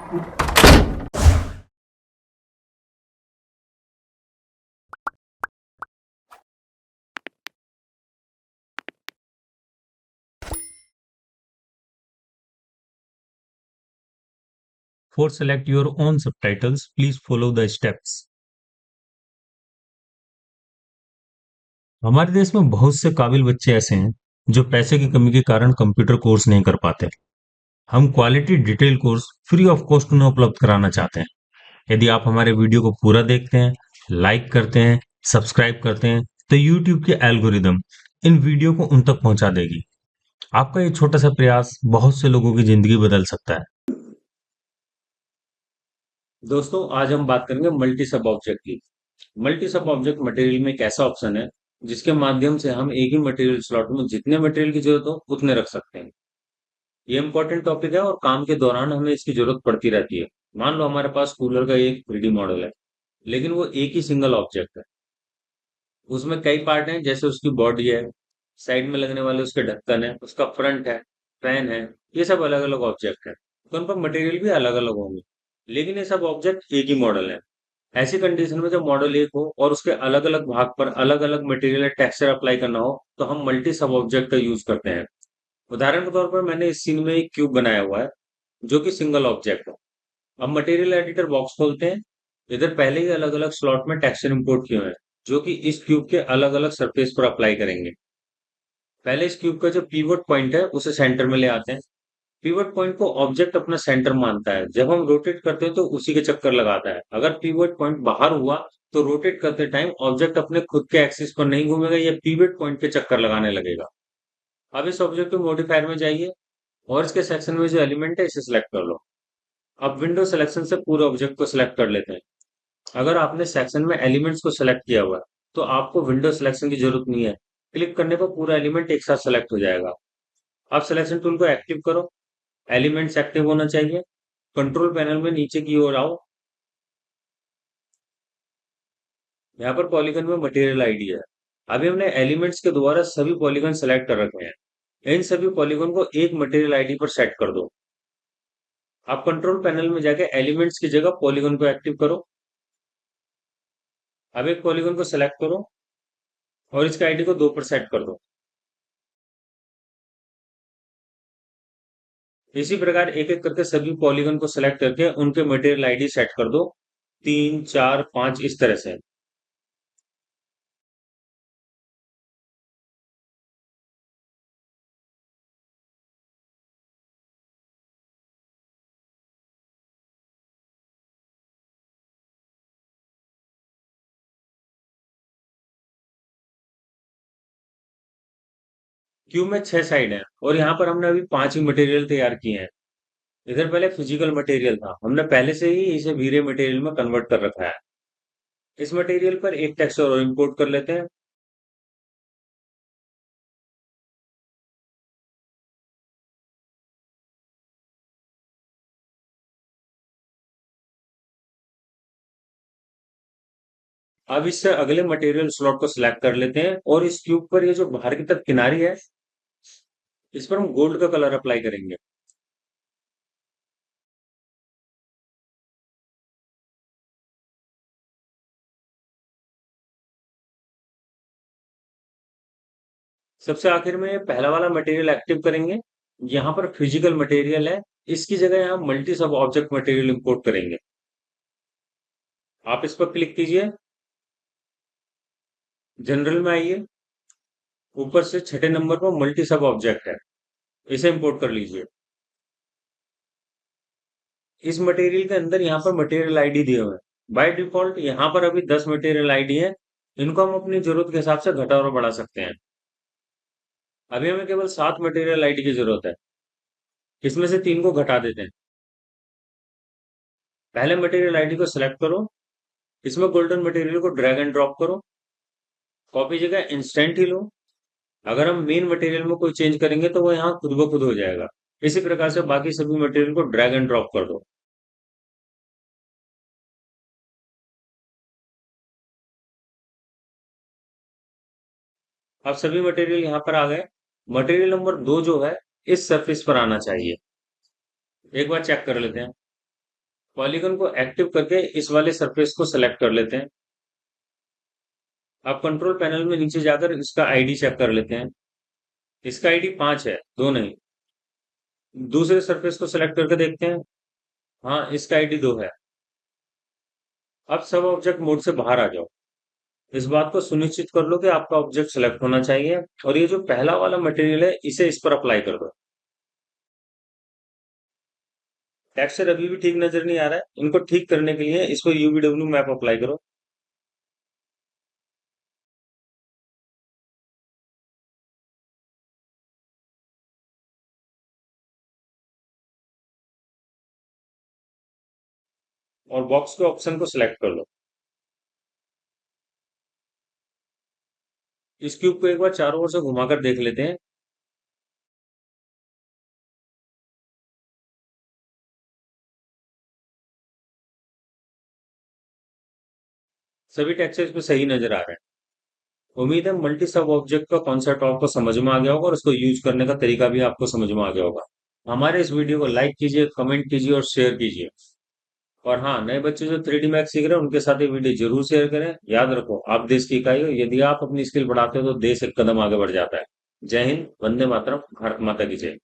For select your own subtitles, please follow the steps. हमारे देश में बहुत से काबिल बच्चे ऐसे हैं जो पैसे की कमी के कारण कंप्यूटर कोर्स नहीं कर पाते। हम quality detail course free of cost उन्हें उपलब्ध कराना चाहते हैं। यदि आप हमारे वीडियो को पूरा देखते हैं, लाइक करते हैं, सब्सक्राइब करते हैं, तो यूट्यूब के एल्गोरिदम इन वीडियो को उन तक पहुंचा देगी। आपका ये छोटा सा प्रयास बहुत से लोगों की जिंदगी बदल सकता है। दोस्तों, आज हम बात करेंगे मल्टी सब ऑब्जेक्ट की। मल्टी सब ऑब्जेक्ट मटेरियल में एक ऐसा ऑप्शन है जिसके माध्यम से हम एक ही मटेरियल स्लॉट में जितने मटेरियल की जरूरत हो उतने रख सकते हैं। ये इंपॉर्टेंट टॉपिक है और काम के दौरान हमें इसकी जरूरत पड़ती रहती है। मान लो हमारे पास कूलर का एक 3D मॉडल है, लेकिन वो एक ही सिंगल ऑब्जेक्ट है। उसमें कई पार्ट हैं, जैसे उसकी बॉडी है, साइड में लगने वाले उसके ढक्कन है, उसका फ्रंट है, फैन है। ये सब अलग अलग ऑब्जेक्ट है, तो उन पर मटेरियल भी अलग अलग होंगे, लेकिन ये सब ऑब्जेक्ट एक ही मॉडल है। ऐसी कंडीशन में जब मॉडल एक हो और उसके अलग अलग भाग पर अलग अलग मटेरियल टेक्सचर अप्लाई करना हो, तो हम मल्टी सब ऑब्जेक्ट का यूज करते हैं। उदाहरण के तौर पर मैंने इस सीन में एक क्यूब बनाया हुआ है जो कि सिंगल ऑब्जेक्ट है। अब मटेरियल एडिटर बॉक्स खोलते हैं। इधर पहले ही अलग अलग स्लॉट में टेक्सचर इंपोर्ट किए हुए हैं जो कि इस क्यूब के अलग अलग सरफेस पर अप्लाई करेंगे। पहले इस क्यूब का जो पीवट पॉइंट है उसे सेंटर में ले आते हैं। पीवट पॉइंट को ऑब्जेक्ट अपना सेंटर मानता है। जब हम रोटेट करते हैं तो उसी के चक्कर लगाता है। अगर पीवट पॉइंट बाहर हुआ तो रोटेट करते टाइम ऑब्जेक्ट अपने खुद के एक्सिस पर नहीं घूमेगा, या पीवट पॉइंट के चक्कर लगाने लगेगा। अब इस ऑब्जेक्ट को मॉडिफायर में जाइए और इसके सेक्शन में जो एलिमेंट है इसे सिलेक्ट कर लो। अब विंडो सिलेक्शन से पूरे ऑब्जेक्ट को सिलेक्ट कर लेते हैं। अगर आपने सेक्शन में एलिमेंट्स को सिलेक्ट किया हुआ है तो आपको विंडो सिलेक्शन की जरूरत नहीं है। क्लिक करने पर पूरा एलिमेंट एक साथ सेलेक्ट हो जाएगा। अब सिलेक्शन टूल को एक्टिव करो। एलिमेंट्स एक्टिव होना चाहिए। कंट्रोल पैनल में नीचे की ओर आओ। यहाँ पर पॉलीगन में मटेरियल आईडी है। अभी हमने एलिमेंट्स के द्वारा सभी पॉलीगन सेलेक्ट कर रखे हैं। इन सभी पॉलीगन को एक मटेरियल आईडी पर सेट कर दो। आप कंट्रोल पैनल में जाके एलिमेंट्स की जगह पॉलीगन को एक्टिव करो। अब एक पॉलीगन को सेलेक्ट करो और इसके आईडी को 2 पर सेट कर दो। इसी प्रकार एक एक करके सभी पॉलीगन को सेलेक्ट करके उनके मटेरियल आईडी सेट कर दो, 3, 4, 5 इस तरह से। क्यूब में 6 साइड है और यहाँ पर हमने अभी 5 ही मटेरियल तैयार किए हैं। इधर पहले फिजिकल मटेरियल था, हमने पहले से ही इसे वीरे मटेरियल में कन्वर्ट कर रखा है। इस मटेरियल पर एक टेक्सचर और इंपोर्ट कर लेते हैं। अब इससे अगले मटेरियल स्लॉट को सिलेक्ट कर लेते हैं और इस क्यूब पर ये जो बाहर की तरफ किनारी है इस पर हम गोल्ड का कलर अप्लाई करेंगे। सबसे आखिर में पहला वाला मटेरियल एक्टिव करेंगे। यहाँ पर फिजिकल मटेरियल है, इसकी जगह यहाँ मल्टी सब ऑब्जेक्ट मटेरियल इंपोर्ट करेंगे। आप इस पर क्लिक कीजिए, जनरल में आइए, ऊपर से छठे नंबर पर मल्टी सब ऑब्जेक्ट है, इसे इंपोर्ट कर लीजिए। इस मटेरियल के अंदर यहाँ पर मटेरियल आईडी दिए हुए हैं। बाय डिफॉल्ट यहाँ पर अभी 10 मटेरियल आईडी है। इनको हम अपनी जरूरत के हिसाब से घटा और बढ़ा सकते हैं। अभी हमें केवल 7 मटेरियल आईडी की जरूरत है। इसमें से 3 को घटा देते हैं। पहले मटेरियल आईडी को सिलेक्ट करो, इसमें गोल्डन मटेरियल को ड्रैग एंड ड्रॉप करो। कॉपी जगह इंस्टेंट ही लो। अगर हम मेन मटेरियल में कोई चेंज करेंगे तो वो यहाँ खुद ब खुद हो जाएगा। इसी प्रकार से बाकी सभी मटेरियल को ड्रैग एंड ड्रॉप कर दो। अब सभी मटेरियल यहाँ पर आ गए। मटेरियल नंबर 2 जो है इस सरफेस पर आना चाहिए। एक बार चेक कर लेते हैं। पॉलीगन को एक्टिव करके इस वाले सरफेस को सेलेक्ट कर लेते हैं। आप कंट्रोल पैनल में नीचे जाकर इसका आईडी चेक कर लेते हैं। इसका आईडी 5 है, दो नहीं। दूसरे सरफेस को सेलेक्ट करके देखते हैं। हाँ, इसका आईडी 2 है। अब सब ऑब्जेक्ट मोड से बाहर आ जाओ। इस बात को सुनिश्चित कर लो कि आपका ऑब्जेक्ट सेलेक्ट होना चाहिए, और ये जो पहला वाला मटेरियल है इसे इस पर अप्लाई कर दो। टेक्सचर अभी भी ठीक नजर नहीं आ रहा है, इनको ठीक करने के लिए इसको यूवीडब्ल्यू मैप अप्लाई करो। और बॉक्स के ऑप्शन को सिलेक्ट कर लो। इस क्यूब को एक बार चारों ओर से घुमाकर देख लेते हैं। सभी टेक्सचर इसमें सही नजर आ रहे हैं। उम्मीद है मल्टी सब ऑब्जेक्ट का कॉन्सेप्ट आपको समझ में आ गया होगा और उसको यूज करने का तरीका भी आपको समझ में आ गया होगा। हमारे इस वीडियो को लाइक कीजिए, कमेंट कीजिए और शेयर कीजिए। और हाँ, नए बच्चे जो 3D मैथ सीख रहे हैं उनके साथ ये वीडियो जरूर शेयर करें। याद रखो, आप देश की इकाई हो। यदि आप अपनी स्किल बढ़ाते हो तो देश एक कदम आगे बढ़ जाता है। जय हिंद, वंदे मातरम, भारत माता की जय।